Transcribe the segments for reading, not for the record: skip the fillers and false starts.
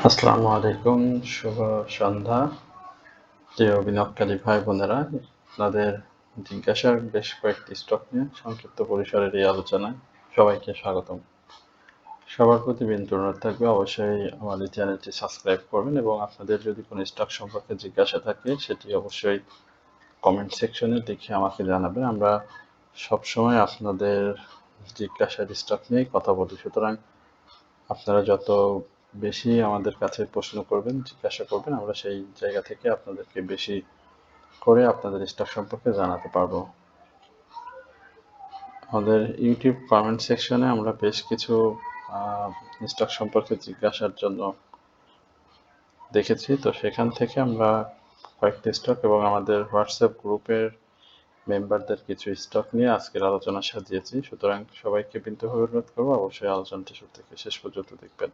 আসসালামু আলাইকুম, শুভ সন্ধ্যা প্রিয় বিনিয়োগকারী ভাই বোনেরা। আপনাদের জিজ্ঞাসার বেশ কয়েকটি স্টক নিয়ে সংক্ষিপ্ত পরিসরের এই আলোচনায় সবাইকে স্বাগতম। সবার প্রতি বিনীত অনুরোধ থাকবে অবশ্যই আমার এই চ্যানেলটি সাবস্ক্রাইব করবেন এবং আপনাদের যদি কোনো স্টক সম্পর্কে জিজ্ঞাসা থাকে সেটি অবশ্যই কমেন্ট সেকশনে লিখে আমাকে জানাবেন। আমরা সবসময় আপনাদের জিজ্ঞাসার স্টক নিয়েই কথা বলি, সুতরাং আপনারা যত বেশি আমাদের কাছে প্রশ্ন করবেন, জিজ্ঞাসা করবেন, আমরা সেই জায়গা থেকে আপনাদেরকে বেশি করে আপনাদের স্টক সম্পর্কে জানাতে পারবো। আমাদের ইউটিউব কমেন্ট সেকশনে আমরা বেশ কিছু স্টক সম্পর্কে জিজ্ঞাসার জন্য দেখেছি, তো সেখান থেকে আমরা কয়েকটি স্টক এবং আমাদের হোয়াটসঅ্যাপ গ্রুপের মেম্বারদের কিছু স্টক নিয়ে আজকের আলোচনা সাজিয়েছি। সুতরাং সবাইকে বিনীতভাবে অনুরোধ করবো অবশ্যই আলোচনাটি শুরু থেকে শেষ পর্যন্ত দেখবেন।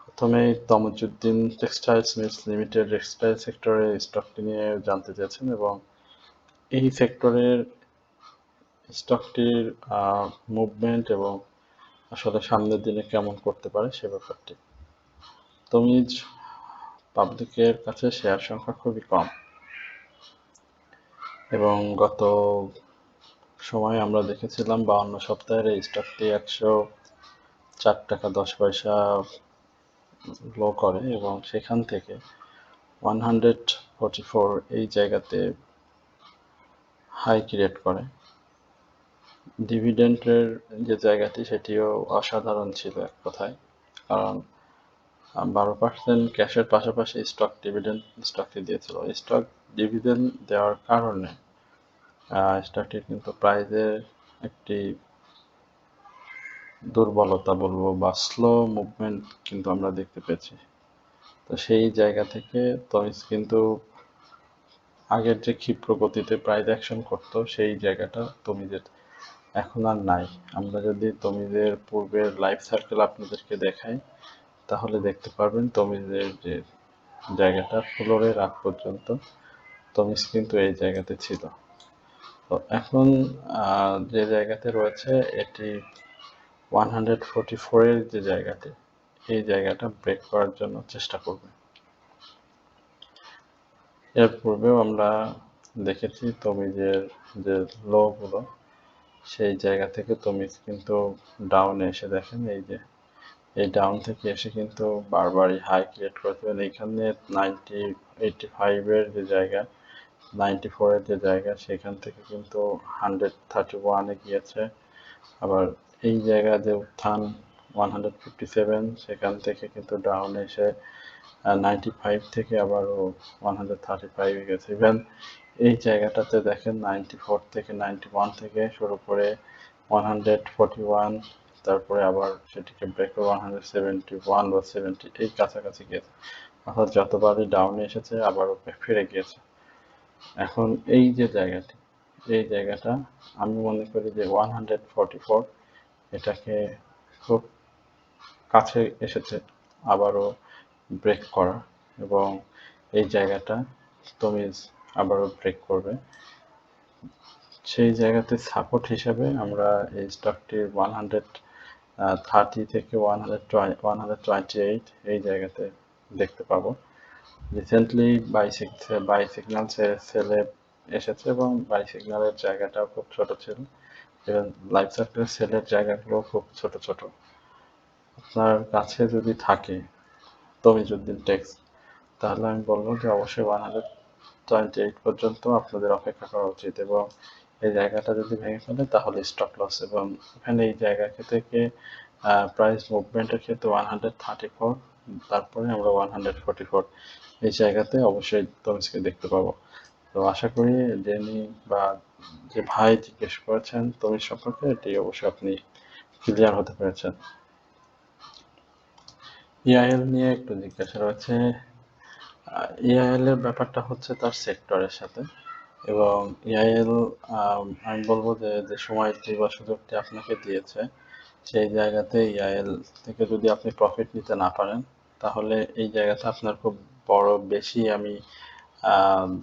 প্রথমেই তমজুদ্দিন টেক্সটাইলস মিলস লিমিটেড টেক্সটাইল সেক্টরে স্টকটি নিয়ে জানতে চেয়েছেন এবং এই সেক্টরের স্টকটির মুভমেন্ট এবং আসলে সামনের দিনে কেমন করতে পারে সে ব্যাপারটি। তমিজ পাবলিকের কাছে শেয়ার সংখ্যা খুবই কম এবং গত সময়ে আমরা দেখেছিলাম 52 সপ্তাহের এই স্টকটি 104 টাকা 10 পয়সা লো করে এবং সেখান থেকে 144 এই জায়গাতে হাই ক্রিয়েট করে। ডিভিডেন্ডের যে জায়গাটি সেটিও অসাধারণ ছিল এক কথায়, কারণ 12% ক্যাশের পাশাপাশি স্টক ডিভিডেন্ড স্টকটি দিয়েছিল। স্টক ডিভিডেন্ড দেওয়ার কারণে স্টকটির কিন্তু প্রাইজের একটি দুর্বলতা বলবো বা স্লো মুভমেন্ট কিন্তু আমরা দেখতে পেয়েছি। তো সেই জায়গা থেকে তমিজ কিন্তু আগের যে ক্ষিপ্র গতিতে প্রাইজ অ্যাকশন করতো সেই জায়গাটা তমিজের এখন আর নাই। আমরা যদি তমিজের পূর্বের লাইফ সার্কেল আপনাদেরকে দেখাই তাহলে দেখতে পারবেন তমিজের যে জায়গাটা ফ্লোরের আগ পর্যন্ত তমিজ কিন্তু এই জায়গাতে ছিল। তো এখন যে জায়গাতে রয়েছে এটি 144 এর যে জায়গাটি, এই জায়গাটা ব্রেক করার জন্য চেষ্টা করবে। এর পূর্বেও আমরা দেখেছি তমিজের যে লো গুলো সেই জায়গা থেকে তমিজ কিন্তু ডাউনে এসে দেখেন এই ডাউন থেকে এসে কিন্তু বারবারই হাই ক্রিয়েট করেছিলেন। এইখানে 85 এর যে জায়গা, 94 এর যে জায়গা সেখান থেকে কিন্তু 131 এ গিয়েছে। আবার এই জায়গা যে উত্থান 157 সেখান থেকে কিন্তু ডাউন এসে 95 থেকে আবারও 135 এ গেছে। ইভেন এই জায়গাটাতে দেখেন 94 থেকে 91 থেকে শুরু করে 141, তারপরে আবার সেটিকে ব্রেক করে 171 বা 70 এই কাছাকাছি গেছে। অর্থাৎ যতবারই ডাউনে এসেছে আবারও ফিরে গিয়েছে। এখন এই যে জায়গাটি, এই জায়গাটা আমি মনে করি যে 144 এটাকে খুব কাছে এসেছে আবারও ব্রেক করা এবং এই জায়গাটা তমিজ আবারও ব্রেক করবে। সেই জায়গাতে সাপোর্ট হিসাবে আমরা এই স্টকটির 130 থেকে 128 এই জায়গাতে দেখতে পাবো। রিসেন্টলি বাই সিগন্যাল সেলে এসেছে এবং বাই সিগন্যালের জায়গাটাও খুব ছোট ছিল এবং লাইফ সার্কেলের সেলের জায়গাগুলো খুব ছোট ছোট। আপনার কাছে যদি থাকে তমিজউদ্দিন টেক্স তাহলে আমি বলবো যে অবশ্যই 128 পর্যন্ত আপনাদের অপেক্ষা করা উচিত এবং এই জায়গাটা যদি ভেঙে ফেলে তাহলে স্টপ লস এবং এখানে এই জায়গা থেকে প্রাইস মুভমেন্টের ক্ষেত্রে 134, তারপরে আমরা 144 এই জায়গাতে অবশ্যই তমিজকে দেখতে পাবো। তো আশা করি যিনি বা যে ভাই জিজ্ঞেস করেছেন তমিজ সম্পর্কে এটি অবশ্যই আপনি ক্লিয়ার হতে পেরেছেন। ইআইএল নিয়ে একটু জিজ্ঞাসা রয়েছে। ইআইএল এর ব্যাপারটা হচ্ছে তার সেক্টরের সাথে এবং ইআইএল আমি বলবো যে সময়টি বা সুযোগটি আপনাকে দিয়েছে সেই জায়গাতে ইআইএল থেকে যদি আপনি প্রফিট নিতে না পারেন তাহলে এই জায়গাতে আপনার খুব বড় বেশি আমি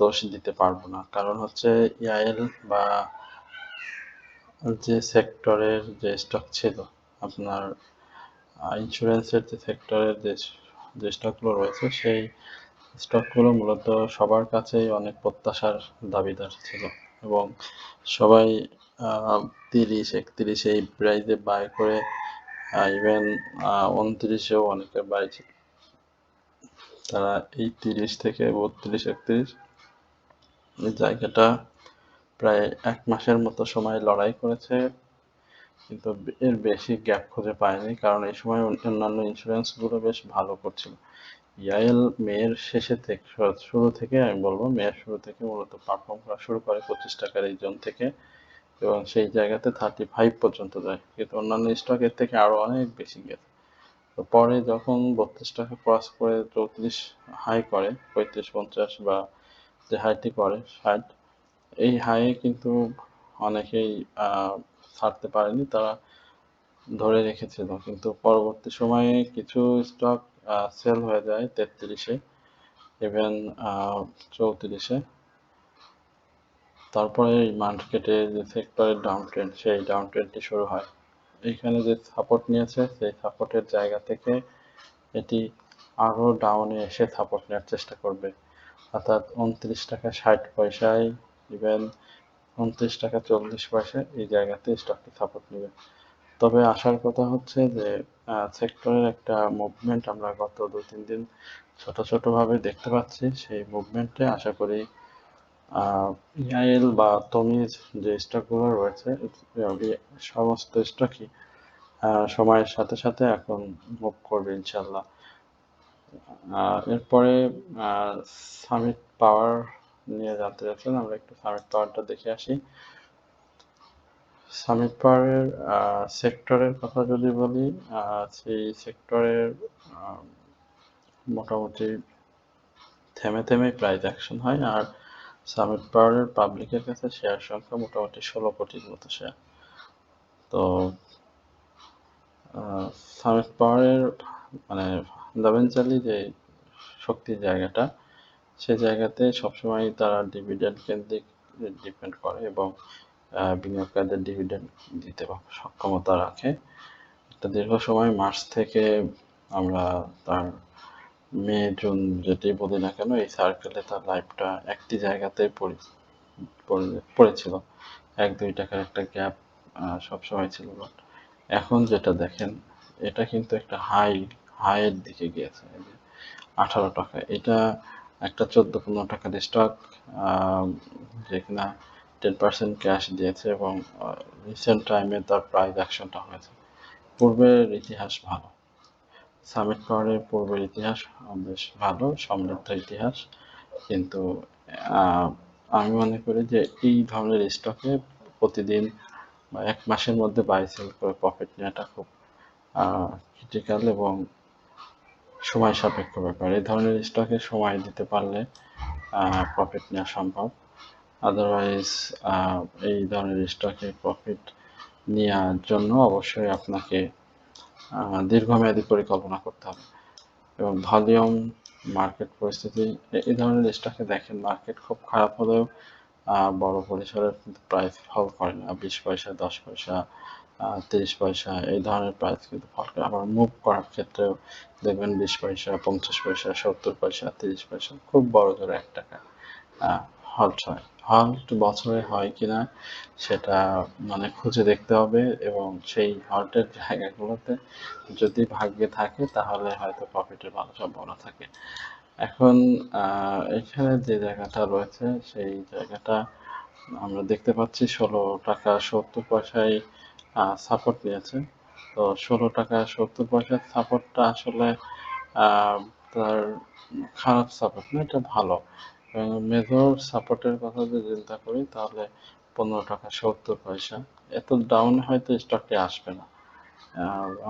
দোষ দিতে পারবো না। কারণ হচ্ছে ইআইএল বা যে সেক্টরের যে স্টক ছিল আপনার ইন্স্যুরেন্সের যে সেক্টরের যে যে স্টকগুলো রয়েছে সেই স্টকগুলো মূলত সবার কাছেই অনেক প্রত্যাশার দাবিদার ছিল এবং সবাই 30-31 এই প্রাইসে বাই করে ইভেন 29-এও অনেকে বাই ছিল। তারা এই 30 থেকে 32-31 এই জায়গাটা প্রায় 1 মাসের মতো সময় লড়াই করেছে, কিন্তু এর বেশি গ্যাপ খুঁজে পায়নি, কারণ এই সময় অন্যান্য ইন্স্যুরেন্সগুলো বেশ ভালো করছিল। ইয়াএল মেয়ের শেষে থেকে শুরু থেকে আমি বলবো মেয়ের শুরু থেকে মূলত পারফর্ম করা শুরু করে 25 টাকার এই জোন থেকে, এবং সেই জায়গাতে 35 পর্যন্ত যায়, কিন্তু অন্যান্য স্টক এর থেকে আরো অনেক বেশি গেছে। তো পরে যখন 32 টাকা ক্রস করে 34 হাই করে, 35-50 বা যে হাইটি করে 60, এই হাইয়ে কিন্তু অনেকেই ছাড়তে পারেনি, তারা ধরে রেখেছিল, কিন্তু পরবর্তী সময়ে কিছু স্টক সেল হয়ে যায় 33-এ, ইভেন 34-এ। তারপরে এই মার্কেটে যে সেক্টরের ডাউন ট্রেন্ড, সেই ডাউন ট্রেন্ডটি শুরু হয়। এইখানে যে সাপোর্ট নিয়েছে সেই সাপোর্টের জায়গা থেকে এটি আরো ডাউনে এসে সাপোর্ট নেওয়ার চেষ্টা করবে, অর্থাৎ 29 টাকা 60 পয়সায়, ইভেন 29 টাকা 40 পয়সায় এই জায়গাতে স্টকটি সাপোর্ট নেবে। তবে আসার কথা হচ্ছে যে সেক্টরের একটা মুভমেন্ট আমরা গত 2-3 দিন ছোট ছোট ভাবে দেখতে পাচ্ছি। সেই মুভমেন্টে আশা করি ইআইএল বা তমিজ যে স্টকগুলো রয়েছে সমস্ত স্টকই সময়ের সাথে সাথে এখন মুভ করবে ইনশাল্লাহ। এরপরে সামিট পাওয়ার নিয়ে জানতে চাচ্ছেন, আমরা একটু সামিট পাওয়ারটা দেখে আসি। সামিট পাওয়ারের সেক্টরের কথা যদি বলি, সেই সেক্টরের মোটামুটি থেমে থেমে প্রাইস অ্যাকশন হয়, আর সামিট পাওয়ারের পাবলিকের কাছে শেয়ার সংখ্যা মোটামুটি 16 কোটির মতো শেয়ার। তো সামিট পাওয়ারের মানে ফান্ডামেন্টালি যে শক্তির জায়গাটা, সে জায়গাতে সবসময় তারা ডিভিডেন্ড কেন্দ্রিক ডিপেন্ড করে এবং বিনিয়োগকারীদের ডিভিডেন্ড দিতে সক্ষমতা রাখে। একটা দীর্ঘ সময় মার্চ থেকে আমরা তার মে জুন যেটি বলি না কেন, এই সার্কেলে তার লাইফটা একটি জায়গাতে পড়েছিল, 1-2 টাকার একটা গ্যাপ সবসময় ছিল। এখন যেটা দেখেন, এটা কিন্তু একটা হাইয়ের দিকে গিয়েছে, 18 টাকা। এটা একটা 14-15 টাকার স্টক, যেখানে 10% ক্যাশ দিয়েছে এবং রিসেন্ট টাইমে তার প্রাইস অ্যাকশনটা হয়েছে। পূর্বের ইতিহাস ভালো, সামিট পাওয়ারের পূর্বের ইতিহাস বেশ ভালো, সমৃদ্ধ ইতিহাস, কিন্তু আমি মনে করি যে এই ধরনের স্টকে প্রতিদিন বা 1 মাসের মধ্যে বাই সেল করে প্রফিট নেওয়াটা খুব ক্রিটিক্যাল এবং সময় সাপেক্ষ ব্যাপার। এই ধরনের স্টকে সময় দিতে পারলে প্রফিট নেওয়া সম্ভব, আদারওয়াইজ এই ধরনের স্টকে প্রফিট নেওয়ার জন্য অবশ্যই আপনাকে দীর্ঘমেয়াদী পরিকল্পনা করতে হবে এবং ভলিউম, মার্কেট পরিস্থিতি, এই ধরনের স্টকে দেখেন মার্কেট খুব খারাপ হলেও বড় পরিসরের কিন্তু প্রাইস ফল করে না, 20 পয়সা, 10 পয়সা, 30 পয়সা এই ধরনের প্রাইস কিন্তু ফল করে। আবার মুভ করার ক্ষেত্রেও দেখবেন 20 পয়সা, 50 পয়সা, 70 পয়সা, 30 পয়সা, খুব বড় জোরে 1 টাকা হল্ট হয়। হল্ট বছরে হয় কিনা সেটা মানে খুঁজে দেখতে হবে, এবং সেই হল্টের জায়গাগুলোতে যদি ভাগ্যে থাকে তাহলে হয়তো প্রফিটের ভালো সম্ভাবনা থাকে। এখন এখানে যে জায়গাটা রয়েছে সেই জায়গাটা আমরা দেখতে পাচ্ছি 16 টাকা 70 পয়সায় সাপোর্ট নিয়েছে। তো 16 টাকা 70 পয়সার সাপোর্টটা আসলে তার খারাপ সাপোর্ট না, এটা ভালো। মেজর সাপোর্টের কথা যদি চিন্তা করি তাহলে 15 টাকা 70 পয়সা, এত ডাউনে হয়তো স্টকটি আসবে না,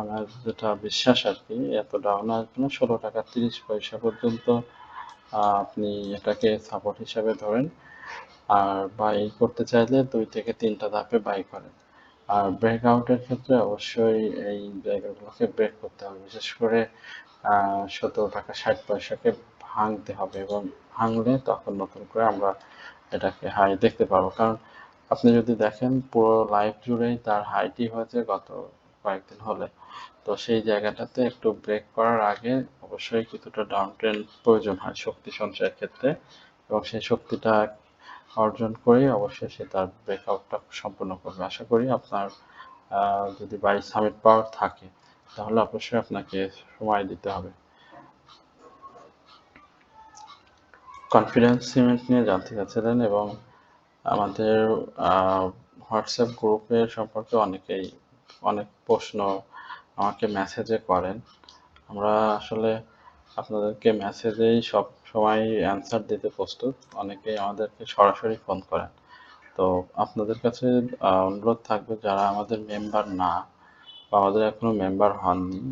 আমার যেটা বিশ্বাস আর কি, এত ডাউন আসবে না। 16 টাকা 30 পয়সা পর্যন্ত আপনি এটাকে সাপোর্ট হিসাবে ধরেন, আর বাই করতে চাইলে 2 থেকে 3টা ধাপে বাই করেন। আর ব্রেকআউটের ক্ষেত্রে অবশ্যই এই জায়গাগুলোকে ব্রেক করতে হবে, বিশেষ করে 17 টাকা 60 পয়সাকে ভাঙতে হবে, এবং ভাঙলে তখন নতুন করে আমরা এটাকে হাই দেখতে পাবো। কারণ আপনি যদি দেখেন পুরো লাইফ জুড়েই তার হাইটি হয়েছে গত কয়েকদিন হলে, তো সেই জায়গাটাতে একটু ব্রেক করার আগে অবশ্যই কিছুটা ডাউন ট্রেন্ড প্রয়োজন হয় শক্তি সঞ্চয়ের ক্ষেত্রে, এবং সেই শক্তিটা অর্জন করে অবশ্যই সে তার ব্রেকআউটটা সম্পূর্ণ করবে। আশা করি আপনার যদি বাই সামিট পাওয়ার থাকে তাহলে অবশ্যই আপনাকে সময় দিতে হবে। কনফিডেন্স সিমেন্ট নিয়ে জানতে চাচ্ছিলেন, এবং আমাদের হোয়াটসঅ্যাপ গ্রুপের সম্পর্কে অনেকেই অনেক প্রশ্ন আমাকে মেসেজে করেন। আমরা আসলে আপনাদেরকে মেসেজেই সব সময় অ্যান্সার দিতে প্রস্তুত। অনেকেই আমাদেরকে সরাসরি ফোন করেন। তো আপনাদের কাছে অনুরোধ থাকবে, যারা আমাদের মেম্বার না বা আমাদের এখনো মেম্বার হননি,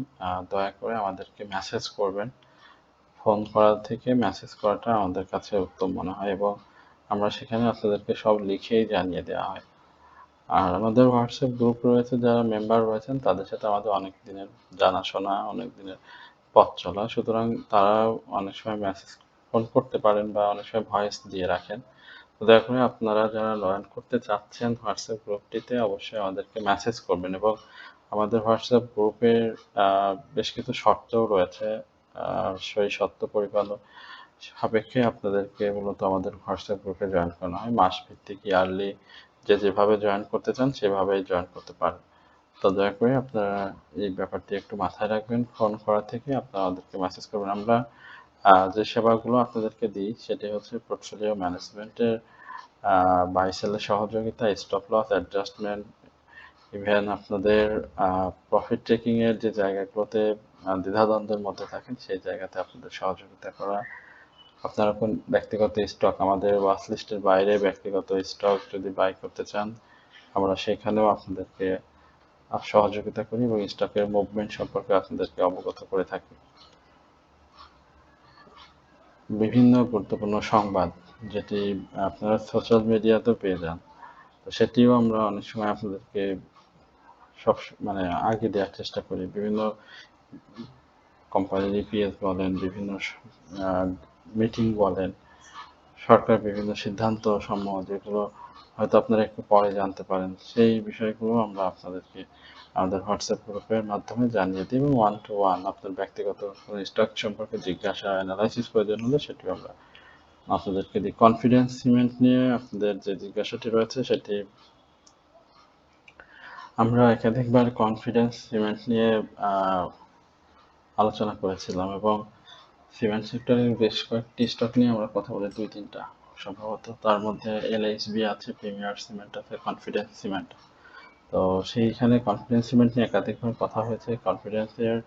দয়া করে আমাদেরকে মেসেজ করবেন। ফোন করার থেকে মেসেজ করাটা আমাদের কাছে উত্তম মনে হয়, এবং আমরা সেখানে আপনাদেরকে সব লিখেই জানিয়ে দেওয়া হয়। আর আমাদের হোয়াটসঅ্যাপ গ্রুপ রয়েছে, যারা মেম্বার রয়েছেন তাদের সাথে আমাদের অনেক দিনের জানাশোনা, অনেক দিনের পথ চলা, সুতরাং তারা অনেক সময় মেসেজ ফোন করতে পারেন বা অনেক সময় ভয়েস দিয়ে রাখেন। তো দয়া করে আপনারা যারা জয়েন করতে চাচ্ছেন হোয়াটসঅ্যাপ গ্রুপটিতে অবশ্যই আমাদেরকে মেসেজ করবেন, এবং আমাদের হোয়াটসঅ্যাপ গ্রুপের বেশ কিছু শর্তও রয়েছে। সেই শর্ত পরিপালন সাপেক্ষে আপনাদেরকে মূলত আমাদের হোয়াটসঅ্যাপ গ্রুপে জয়েন করানো হয়। মাস ভিত্তিক ইয়ারলি যেভাবে জয়েন করতে চান সেভাবেই জয়েন করতে পারেন। তো দয়া করে আপনারা এই ব্যাপারটি একটু মাথায় রাখবেন। ফোন করা থেকে আপনারা আমাদেরকে মেসেজ করবেন। আমরা যে সেবাগুলো আপনাদেরকে দিই সেটি হচ্ছে পোর্টফোলিও ম্যানেজমেন্টের বাই সেলের সহযোগিতা, স্টপ লস অ্যাডজাস্টমেন্ট, ইভেন আপনাদের প্রফিট টেকিং এর যে জায়গাগুলোতে দ্বিধাদ্বন্দ্বের মধ্যে থাকেন সেই জায়গাতে আপনাদের সহযোগিতা করা। আপনারা কোন ব্যক্তিগত স্টক আমাদের ওয়াচ লিস্টের বাইরে ব্যক্তিগত স্টক যদি বাই করতে চান, আমরা সেখানেও আপনাদেরকে সহযোগিতা করি এবং স্টকের মুভমেন্ট সম্পর্কে আপনাদেরকে অবগত করে থাকি। বিভিন্ন গুরুত্বপূর্ণ সংবাদ যেটি আপনারা সোশ্যাল মিডিয়াতেও পেয়ে যান, তো সেটিও আমরা অনেক সময় আপনাদেরকে সব মানে আগে দেওয়ার চেষ্টা করি। বিভিন্ন কোম্পানির ইপিএস বলেন, বিভিন্ন মিটিং বলেন, সরকার বিভিন্ন সিদ্ধান্ত সমূহ যেগুলো হয়তো আপনারা একটু পরে জানতে পারেন, সেই বিষয়গুলো আমরা আপনাদেরকে আমাদের হোয়াটসঅ্যাপ গ্রুপের মাধ্যমে জানিয়ে দিই, এবং 1 to 1 আপনার ব্যক্তিগত কোনো স্টক সম্পর্কে জিজ্ঞাসা অ্যানালাইসিস প্রয়োজন হলে সেটিও আমরা আপনাদেরকে দিই। কনফিডেন্স সিমেন্ট নিয়ে আপনাদের যে জিজ্ঞাসাটি রয়েছে সেটি আমরা একাধিকবার কনফিডেন্স সিমেন্ট নিয়ে আলোচনা করেছিলাম, এবং সিমেন্ট সেক্টরের বেশ কয়েকটি স্টক নিয়ে আমরা কথা বলি, 2-3টা সম্ভবত। তার মধ্যে এলএইচবি আছে, প্রিমিয়ার সিমেন্ট আছে, কনফিডেন্স সিমেন্ট। তো সেইখানে কনফিডেন্স সিমেন্ট নিয়ে একাধিকবার কথা হয়েছে। কনফিডেন্সের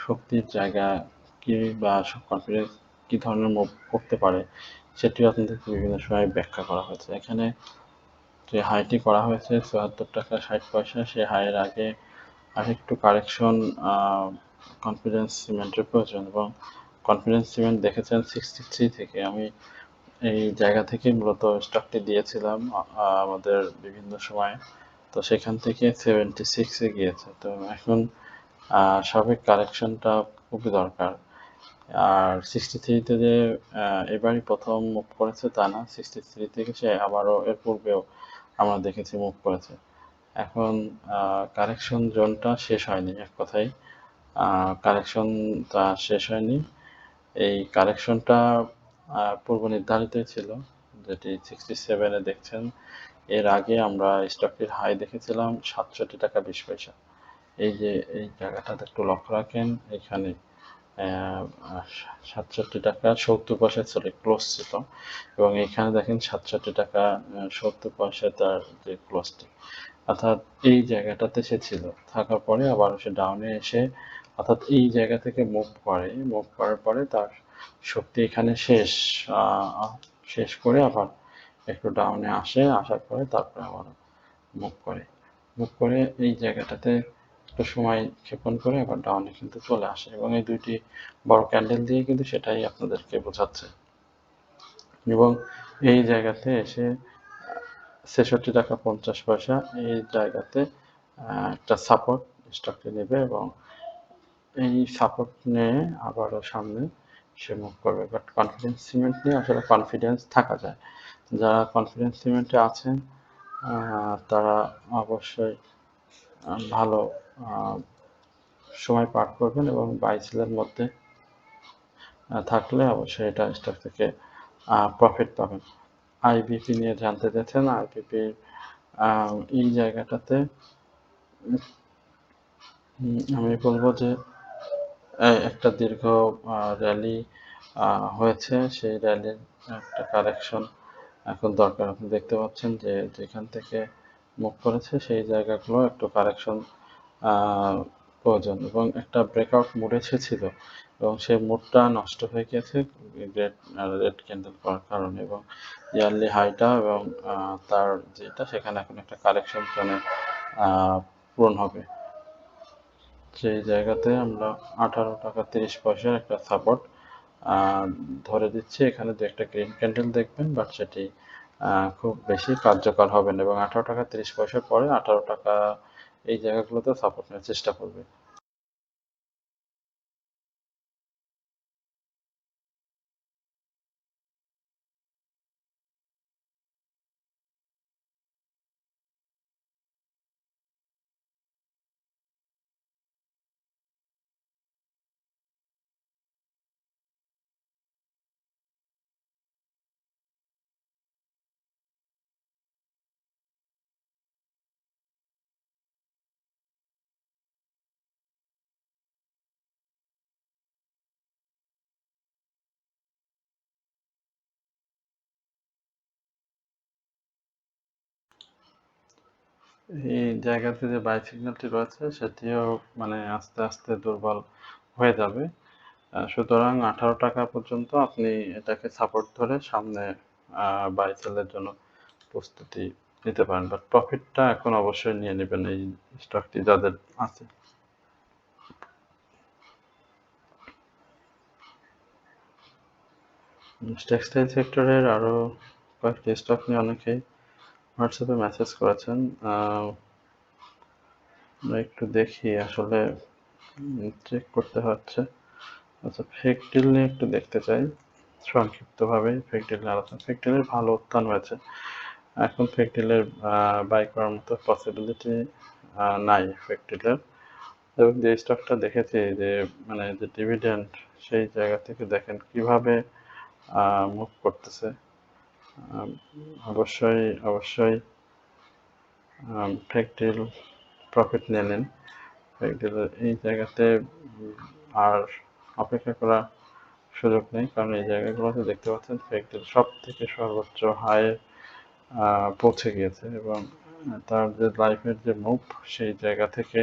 শক্তির জায়গা কি বা কনফিডেন্স কী ধরনের মুভ করতে পারে সেটিও আপনাদেরকে বিভিন্ন সময় ব্যাখ্যা করা হয়েছে। এখানে যে হাইটি করা হয়েছে ৭৪ টাকা ৬০ পয়সা, সে হাইয়ের আগে আরেকটু কারেকশন কনফিডেন্স সিমেন্টের প্রয়োজন, এবং কনফিডেন্স সিমেন্ট দেখেছেন 63 থেকে। আমি এই জায়গা থেকে মূলত স্টকটি দিয়েছিলাম আমাদের বিভিন্ন সময়, তো সেখান থেকে 76-এ গিয়েছে। তো এখন সার্বিক কারেকশনটা খুবই দরকার। আর 63-তে যে এবারই প্রথম মুভ করেছে তা না, 63 থেকে সে আবারও এর পূর্বেও আমরা দেখেছি মুভ করেছে। এখন কারেকশন জোনটা শেষ হয়নি, এক কথায় কারেকশনটা শেষ হয়নি। এই কারেকশনটা পূর্ব নির্ধারিতই ছিল, যেটি 67-এ দেখছেন। এর আগে আমরা স্টকটির হাই দেখেছিলাম ৬৭ টাকা ২০ পয়সা। এই যে এই জায়গাটাতে একটু লক্ষ্য রাখেন, এখানে ৬৭ টাকা ৭০ পয়সা চলে ক্লোজ ছিল, এবং এখানে দেখেন ৬৭ টাকা ৭০ পয়সা তার যে ক্লোজটি, অর্থাৎ এই জায়গাটাতে সে ছিল, থাকার পরে আবার সে ডাউনে এসে, অর্থাৎ এই জায়গা থেকে মুভ করার পরে তার শক্তি এখানে শেষ করে আবার একটু ডাউনে আসার পরে তারপরে আবার মুভ করে এই জায়গাটাতে একটু সময় ক্ষেপণ করে আবার ডাউনে কিন্তু চলে আসে, এবং এই দুইটি বড় ক্যান্ডেল দিয়ে কিন্তু সেটাই আপনাদেরকে বোঝাচ্ছে। এবং এই জায়গাতে এসে ৬৬ টাকা ৫০ পয়সা এই জায়গাতে একটা সাপোর্ট স্টকটি নেবে, এবং এই সাপোর্ট নিয়ে আবারও সামনে সে মুভ করবে। বাট কনফিডেন্স সিমেন্ট নিয়ে আসলে কনফিডেন্স থাকা যায়। যারা কনফিডেন্স সিমেন্টে আছেন তারা অবশ্যই ভালো সময় পার করবেন এবং বাই সেলের মধ্যে থাকলে অবশ্যই এটা স্টক থেকে প্রফিট পাবেন। আইবিপি নিয়ে জানতে চাচ্ছেন, আইবিপি এই জায়গাটাতে আমি বলবো যে একটা দীর্ঘ র্যালি হয়েছে, সেই র্যালির একটা কারেকশন এখন দরকার। আপনি দেখতে পাচ্ছেন যে যেখান থেকে মুভ করেছে সেই জায়গাগুলো একটু কারেকশন প্রয়োজন, এবং একটা ব্রেকআউট মুড এসেছিল এবং সেই মুডটা নষ্ট হয়ে গেছে রেড ক্যান্ডেল করার কারণে, এবং ইয়ারলি হাইটা এবং তার যেটা সেখানে এখন একটা কারেকশন জোনে পূরণ হবে। সেই জায়গাতে আমরা 18 টাকা 30 পয়সার একটা সাপোর্ট ধরে দিচ্ছি। এখানে যে একটা গ্রিন ক্যান্ডেল দেখবেন, বাট সেটি খুব বেশি কার্যকর হবে না, এবং 18 টাকা 30 পয়সার পরে 18 টাকা এই জায়গাগুলোতে সাপোর্ট নেওয়ার চেষ্টা করবে। এই জায়গাতে যে বাই সিগন্যালটি রয়েছে সেটিও মানে আস্তে আস্তে দুর্বল হয়ে যাবে। সুতরাং 18 টাকা পর্যন্ত আপনি এটাকে সাপোর্ট ধরে সামনে বাই সেলের জন্য প্রস্তুতি নিতে পারেন, বাট প্রফিটটা এখন অবশ্যই নিয়ে নেবেন এই স্টকটি যাদের আছে। টেক্সটাইল সেক্টরের আরও কয়েকটি স্টক নিয়ে অনেকেই হোয়াটসঅ্যাপে মেসেজ করেছেন। আমরা একটু দেখি, আসলে চেক করতে হচ্ছে। আচ্ছা, ফেকডিল নিয়ে একটু দেখতে চাই সংক্ষিপ্তভাবে। ফেকডিল নিয়ে আলোচনা, ফেকডিলের ভালো উত্থান হয়েছে, এখন ফেকডিলের বাই করার মতো পসিবিলিটি নাই ফেকডিলের। এবং যে স্টকটা দেখেছি যে মানে যে ডিভিডেন্ড, সেই জায়গা থেকে দেখেন কিভাবে মুভ করতেছে। অবশ্যই অবশ্যই ফেকডিল প্রফিট নিয়ে নিন। ফেকডিলের এই জায়গাতে আর অপেক্ষা করা সুযোগ নেই, কারণ এই জায়গাগুলোতে দেখতে পাচ্ছেন ফেকডিল সব থেকে সর্বোচ্চ হাই পৌঁছে গিয়েছে, এবং তার যে লাইফের যে মুভ সেই জায়গা থেকে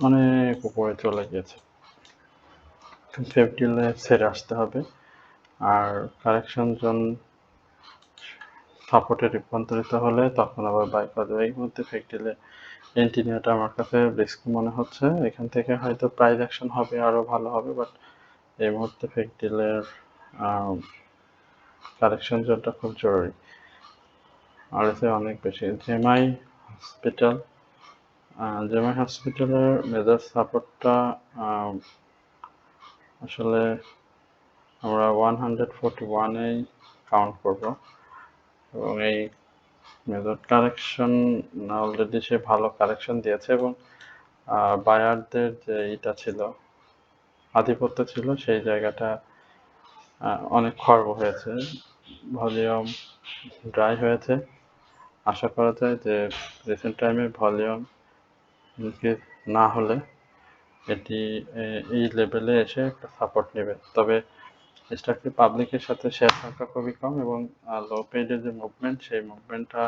অনেক উপরে চলে গিয়েছে। ফেকডিলে ছেড়ে আসতে হবে, আর কারেকশন জোন সাপোর্টে রূপান্তরিত হলে তখন আবার বাই করা যাবে। এই মুহূর্তে ফেকডিলে এন্ট্রি নেওয়াটা আমার কাছে রিস্কি মনে হচ্ছে। এখান থেকে হয়তো প্রাইস অ্যাকশন হবে, আরও ভালো হবে, বাট এই মুহূর্তে ফেকডিলের কারেকশন জোনটা খুব জরুরি। আর এতে অনেক বেশি জেমআই হসপিটাল, জেমআই হসপিটালের মেজর সাপোর্টটা আসলে আমরা 141-এই কাউন্ট করব, এবং এই মেজর কারেকশন অলরেডি সে ভালো কারেকশন দিয়েছে, এবং বায়ারদের যে এটা ছিল, আধিপত্য ছিল, সেই জায়গাটা অনেক খর্ব হয়েছে, ভলিউম ড্রাই হয়েছে। আশা করা যায় যে রিসেন্ট টাইমে ভলিউম ইনক্রিজ না হলে এটি এই লেভেলে এসে একটা সাপোর্ট নেবে। তবে স্টকটি পাবলিকের সাথে শেয়ার সংখ্যা খুবই কম, এবং লো পেইডের যে মুভমেন্ট, সেই মুভমেন্টটা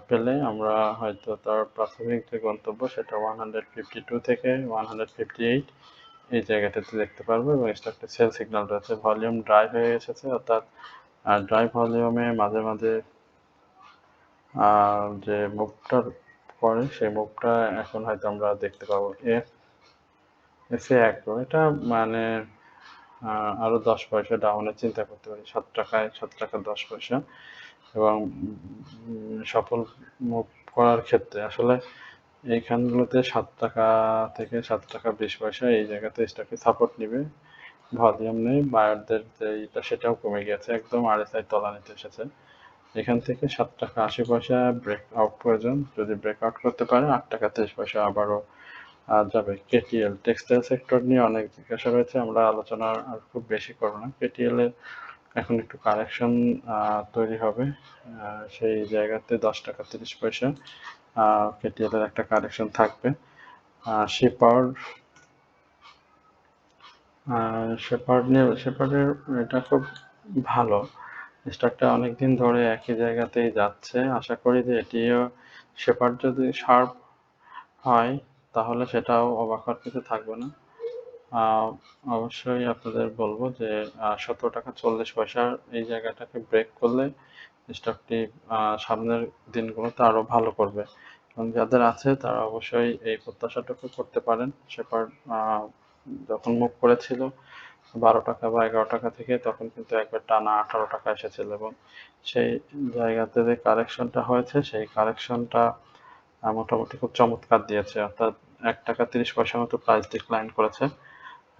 পেলে আমরা হয়তো তার প্রাথমিক যে গন্তব্য সেটা 152 থেকে 158 এই জায়গাটাতে দেখতে পারবো, এবং স্টকটা সেল সিগন্যাল রয়েছে। ভলিউম ড্রাই হয়ে এসেছে, অর্থাৎ ড্রাই ভলিউমে মাঝে মাঝে যে মুভটা করে সেই মুভটা এখন হয়তো আমরা দেখতে পাবো। এসে অ্যাগ্রো এটা মানে আরও 10 পয়সা ডাউনের চিন্তা করতে পারি, 7 টাকা 10 পয়সা, এবং সফল মুভ করার ক্ষেত্রে আসলে এইখানগুলোতে 7 টাকা থেকে 7 টাকা 20 পয়সা এই জায়গাতে স্টকে সাপোর্ট নিবে। ভলিউম নেই, বায়ারদের যে এটা সেটাও কমে গেছে, একদম আরএসআই তলানিতে এসেছে। এখান থেকে 7 টাকা 80 পয়সা ব্রেক আউট প্রয়োজন। যদি ব্রেক আউট করতে পারে 8 টাকা 30 পয়সা আবারও যাবে। কেটিএল টেক্সটাইল সেক্টর নিয়ে অনেক জিজ্ঞাসা রয়েছে, আমরা আলোচনা আর খুব বেশি করব না। কেটিএল এর এখন একটু কারেকশন তৈরি হবে, সেই জায়গাতে 10 টাকা 30 পয়সা কেটিএল এর একটা কারেকশন থাকবে। শেপার্ডের এটা খুব ভালো, স্টকটা অনেকদিন ধরে একই জায়গাতেই যাচ্ছে। আশা করি যে এটিও শেপার্ড যদি শার্প হয় তাহলে সেটাও অবাক হওয়ার কিছু থাকবে না। অবশ্যই আপনাদের বলবো যে 17 টাকা 40 পয়সার এই জায়গাটাকে ব্রেক করলে স্টকটি সামনের দিনগুলোতে আরো ভালো করবে, এবং যাদের আছে তারা অবশ্যই এই প্রত্যাশাটুকু করতে পারেন। শেপার্ড যখন মুভ করেছিল 12 টাকা বা 11 টাকা থেকে, তখন কিন্তু একবার টানা 18 টাকা এসেছিল, এবং সেই জায়গাতে যে কারেকশনটা হয়েছে সেই কারেকশনটা মোটামুটি খুব চমৎকার দিয়েছে, অর্থাৎ 1 টাকা 30 পয়সার মতো প্রাইস ডিক্লাইন করেছে,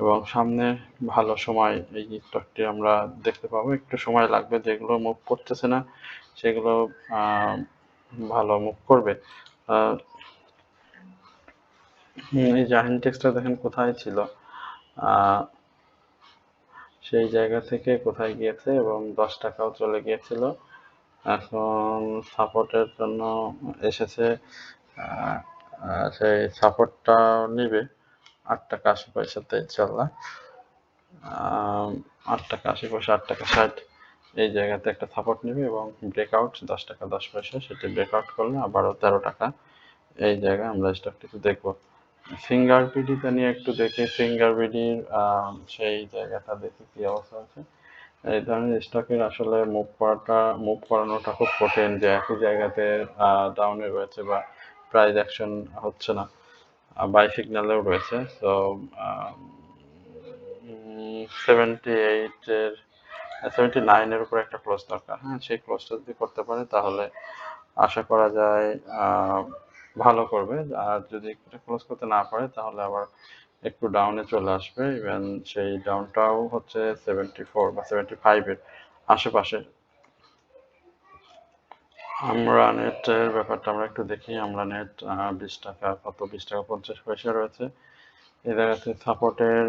এবং সামনে ভালো সময় এই স্টকটি আমরা দেখতে পাবো। একটু সময় লাগবে, যেগুলো মুভ করতেছে না সেগুলো ভালো মুভ করবে। এই জাহিন টেক্সটা দেখেন কোথায় ছিল, সেই জায়গা থেকে কোথায় গিয়েছে এবং 10 টাকাও চলে গিয়েছিল, এখন সাপোর্টের জন্য এসেছে। সেই সাপোর্টটা নিবে 8 টাকা 80 পয়সাতে ইনশাল্লাহ। 8 টাকা 80 পয়সা, 8 টাকা 60 এই জায়গাতে একটা সাপোর্ট নেবে এবং ব্রেকআউট 10 টাকা 10 পয়সা, সেটি ব্রেকআউট করলে আবারও 13 টাকা এই জায়গায় আমরা স্টকটিতে দেখবো। ফিঙ্গার বিডিটা নিয়ে একটু দেখি, ফিঙ্গার বিডির সেই জায়গাটা দেখি কি অবস্থা আছে। এই ধরনের স্টকের আসলে মুভ করানোটা খুব কঠিন, যে একই জায়গাতে ডাউনে রয়েছে বা প্রাইস অ্যাকশন হচ্ছে না, বাই সিগন্যালেও রয়েছে। তো 79 এর উপর একটা ক্লোজ দরকার। হ্যাঁ, সেই ক্লোজটা যদি করতে পারে তাহলে আশা করা যায় ভালো করবে, আর যদি এটা ক্লোজ করতে না পারে তাহলে আবার একটু ডাউনে চলে আসবে। ইভেন সেই ডাউনটাও হচ্ছে 74 বা 75 এর আশেপাশে। আমরা নেটের ব্যাপারটা আমরা একটু দেখি। আমরা নেট 20 টাকা 20 টাকা 50 পয়সা রয়েছে এই জায়গাতে। সাপোর্টের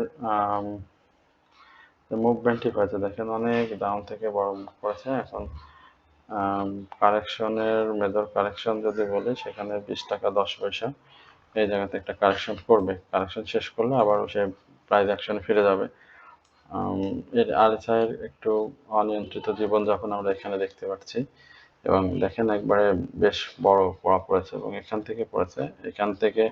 মুভমেন্টই হয়েছে, দেখেন অনেক ডাউন থেকে বড় মুভ করেছে। এখন কারেকশনের মেজর কারেকশন যদি বলি, সেখানে 20 টাকা 10 পয়সা এই জায়গাতে একটা কারেকশন করবে। কারেকশন শেষ করলে আবারও সে প্রাইস অ্যাকশনে ফিরে যাবে। এর আরএসআই এর একটু অনিয়ন্ত্রিত জীবনযাপন আমরা এখানে দেখতে পাচ্ছি, এবং দেখেন একবারে বেশ বড় পড়া পড়েছে, এবং এখান থেকে পড়েছে। এখান থেকে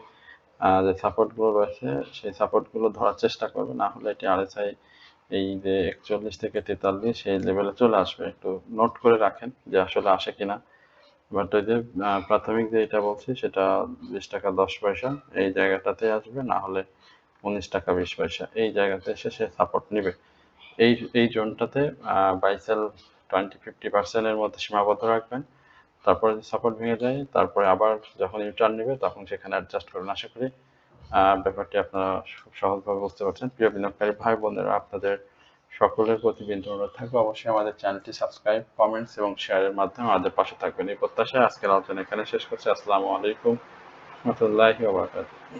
যে সাপোর্টগুলো রয়েছে সেই সাপোর্টগুলো ধরার চেষ্টা করবে, না হলে এটি আরএসআই এই যে 41 থেকে 43 সেই লেভেলে চলে আসবে। একটু নোট করে রাখেন যে আসলে আসে কিনা। বাট ওই যে প্রাথমিক যে এটা বলছি সেটা 20 টাকা 10 পয়সা এই জায়গাটাতে আসবে, না হলে 19 টাকা 20 পয়সা এই জায়গাতে এসে সে সাপোর্ট নেবে। এই জোনটাতে বাইসেল 20-50% এর মধ্যে সীমাবদ্ধ রাখবেন। তারপরে সাপোর্ট ভেঙে যায়, তারপরে আবার যখন ইউটার্ন নেবে তখন সেখানে অ্যাডজাস্ট করবেন। আশা করি ব্যাপারটি আপনারা খুব সহজভাবে বুঝতে পারছেন। প্রিয় বিনিয়োগকারী ভাই বোনেরা, আপনাদের সকলের প্রতি বিনীত অনুরোধ থাকবে অবশ্যই আমাদের চ্যানেলটি সাবস্ক্রাইব, কমেন্টস এবং শেয়ারের মাধ্যমে আমাদের পাশে থাকবেন। এই প্রত্যাশায় আজকের আলোচনা এখানে শেষ করছি। আসসালামু আলাইকুম ওয়া রাহমাতুল্লাহি ওয়া বারাকাতুহু।